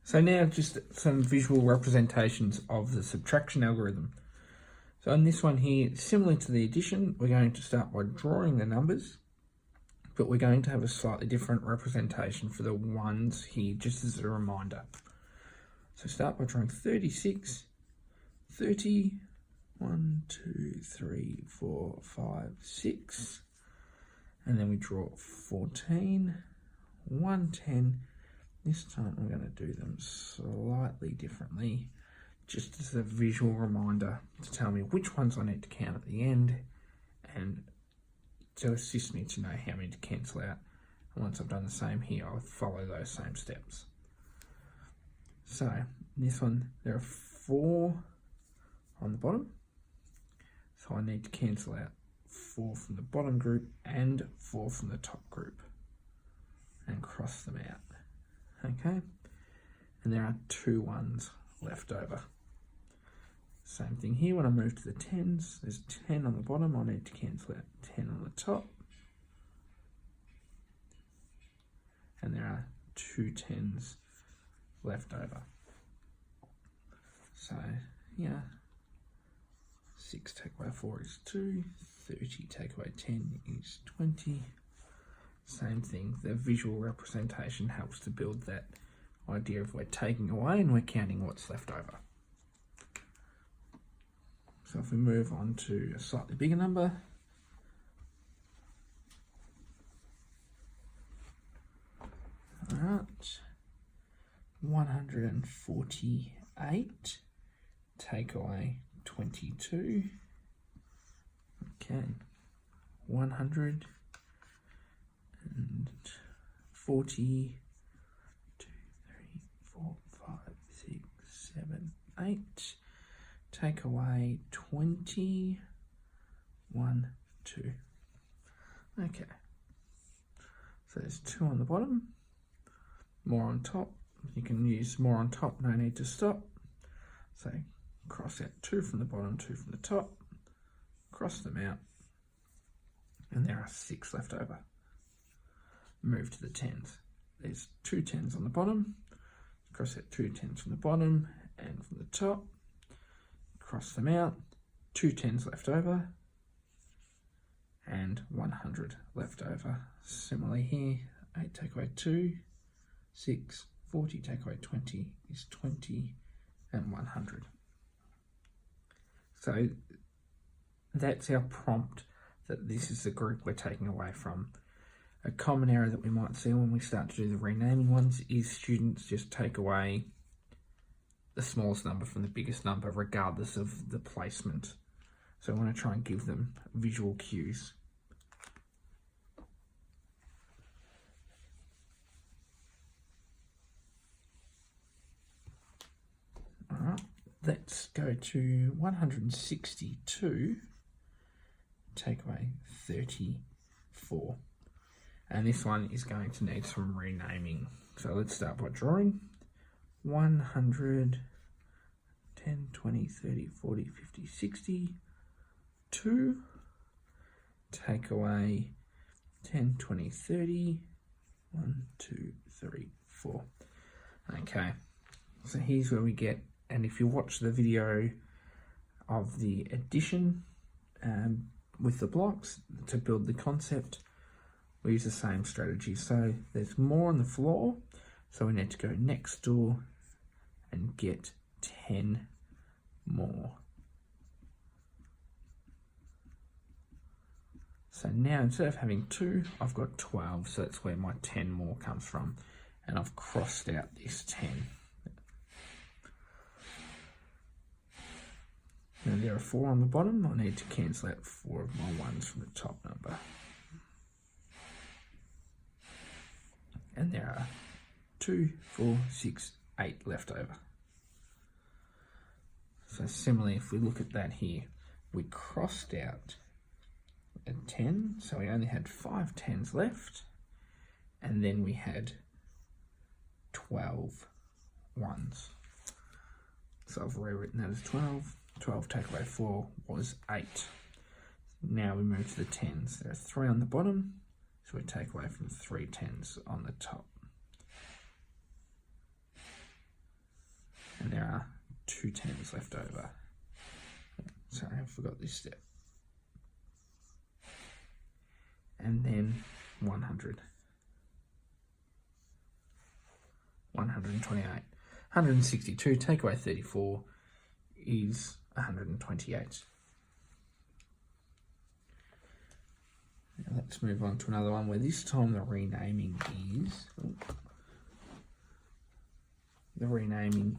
So now just some visual representations of the subtraction algorithm. So in this one here, similar to the addition, we're going to start by drawing the numbers, but we're going to have a slightly different representation for the ones here, just as a reminder. So start by drawing 36, 30, 1, 2, 3, 4, 5, 6, and then we draw 14, 110. This time I'm going to do them slightly differently, just as a visual reminder to tell me which ones I need to count at the end and to assist me to know how many to cancel out. And once I've done the same here, I'll follow those same steps. So in this one, there are 4 on the bottom. So I need to cancel out 4 from the bottom group and 4 from the top group and cross them out. Okay, and there are 2 ones left over. Same thing here, when I move to the 10s, there's 10 on the bottom, I need to cancel out 10 on the top. And there are 2 10s left over. So, yeah, 6 take away 4 is 2, 30 take away 10 is 20. Same thing, the visual representation helps to build that idea of we're taking away and we're counting what's left over. So if we move on to a slightly bigger number, alright, 148, take away 22, okay, 100, and 40, 2, 3, 4, 5, 6, 7, 8. Take away 20, 1, 2. Okay. So there's 2 on the bottom, more on top. You can use more on top, no need to stop. So cross out 2 from the bottom, 2 from the top, cross them out, and there are 6 left over. Move to the 10s. There's 2 10s on the bottom, cross out 2 10s from the bottom and from the top, cross them out, 2 10s left over, and 100 left over. Similarly here, 8 take away 2, 6, 40 take away 20 is 20, and 100. So that's our prompt that this is the group we're taking away from. A common error that we might see when we start to do the renaming ones is students just take away the smallest number from the biggest number regardless of the placement. So I want to try and give them visual cues. Alright, let's go to 162, take away 34. And this one is going to need some renaming. So let's start by drawing 100, 10, 20, 30, 40, 50, 60, 2, take away 10, 20, 30, 1, 2, 3, 4. Okay, so here's where we get, and if you watch the video of the addition with the blocks to build the concept, we use the same strategy. So there's more on the floor, so we need to go next door and get 10 more. So now instead of having 2, I've got 12, so that's where my 10 more comes from. And I've crossed out this 10. Now there are 4 on the bottom, I need to cancel out 4 of my ones from the top number. And there are 2, 4, 6, 8 left over. So similarly, if we look at that here, we crossed out a 10, so we only had 5 10s left, and then we had 12 ones. So I've rewritten that as 12. 12 take away 4 was 8. Now we move to the 10s. There are 3 on the bottom, so we take away from 3 10s on the top. 2 tens left over. Sorry, I forgot this step. And then 100. 128. 162, take away 34 is 128. Now let's move on to another one where this time the renaming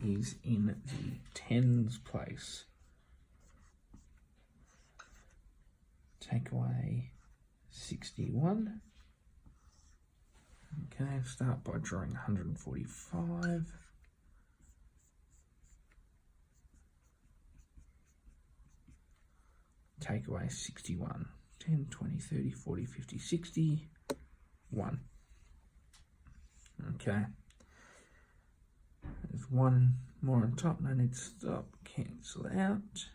is in the tens place. Take away 61. Okay, start by drawing 145. Take away 61. 10, 20, 30, 40, 50, 60, 1. Okay. There's one more on top, no need to stop, cancel out.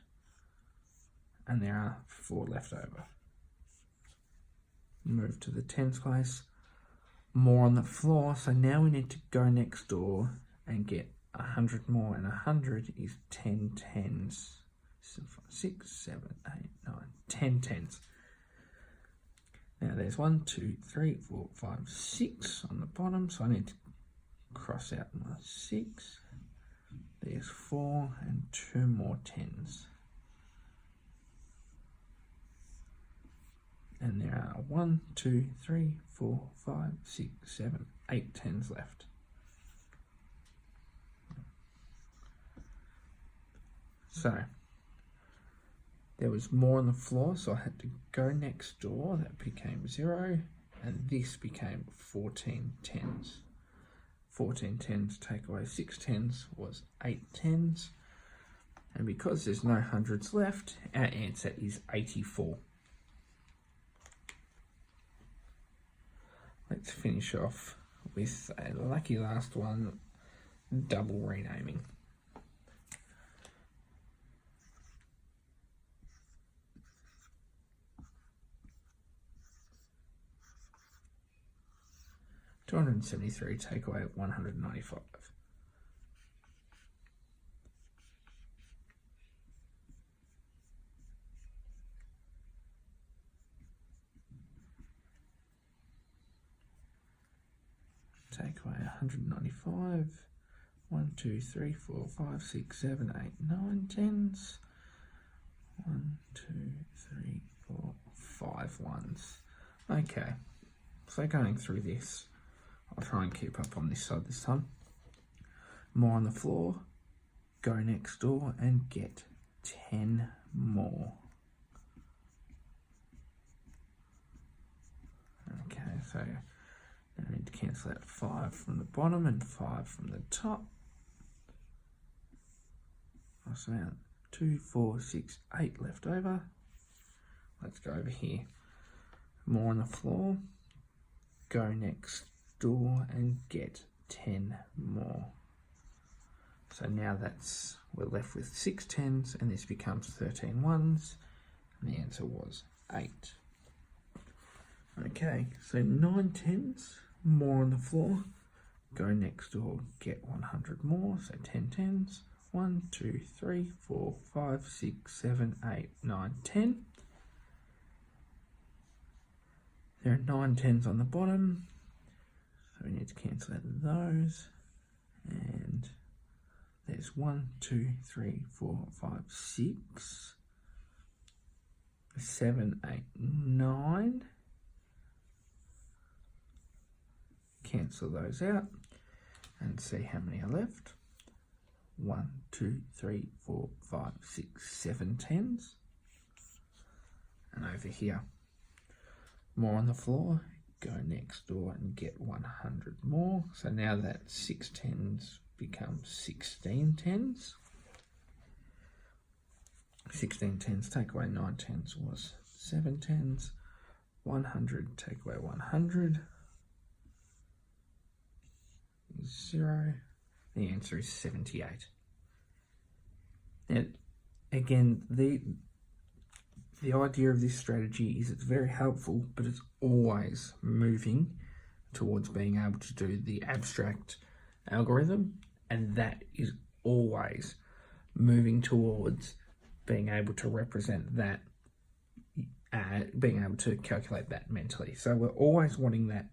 And there are 4 left over. Move to the tens place. More on the floor, so now we need to go next door and get 100 more, and 100 is 10 tens. 6, 7, 8, 9, 10 tens. Now there's 1, 2, 3, 4, 5, 6 on the bottom, so I need to cross out my 6. There's 4 and 2 more tens. And there are 1, 2, 3, 4, 5, 6, 7, 8 tens left. So there was more on the floor, so I had to go next door. That became 0, and this became 14 tens. 14 tens, take away 6 tens was 8 tens. And because there's no hundreds left, our answer is 84. Let's finish off with a lucky last one, double renaming. $273, take away 195. Take away 195. 1, 2, 3, 4, 5, 6, 7, 8, 9 tens. 1, 2, 3, 4, 5 ones. Okay, so going through this, I'll try and keep up on this side this time. More on the floor, go next door and get 10 more. Okay, so I need to cancel out 5 from the bottom and 5 from the top. That's about 2, 4, 6, 8 left over. Let's go over here. More on the floor, go next door and get 10 more. So now we're left with 6 tens, and this becomes 13 ones, and the answer was 8. Okay, so 9 tens, more on the floor, go next door, get 100 more, so 10 tens. 1, 2, 3, 4, 5, 6, 7, 8, 9, 10. There are 9 tens on the bottom, so we need to cancel out those. And there's 1, 2, 3, 4, 5, 6, 7, 8, 9. Cancel those out and see how many are left. 1, 2, 3, 4, 5, 6, 7 tens. And over here, more on the floor, go next door and get 100 more. So now that 6 tens becomes 16 tens. 16 tens, take away 9 tens was 7 tens. 100, take away 100 is 0. The answer is 78. Now, again, the idea of this strategy is it's very helpful, but it's always moving towards being able to do the abstract algorithm, and that is always moving towards being able to represent that, being able to calculate that mentally. So we're always wanting that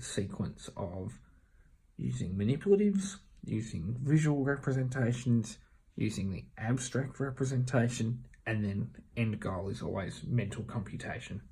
sequence of using manipulatives, using visual representations, using the abstract representation, and then end goal is always mental computation.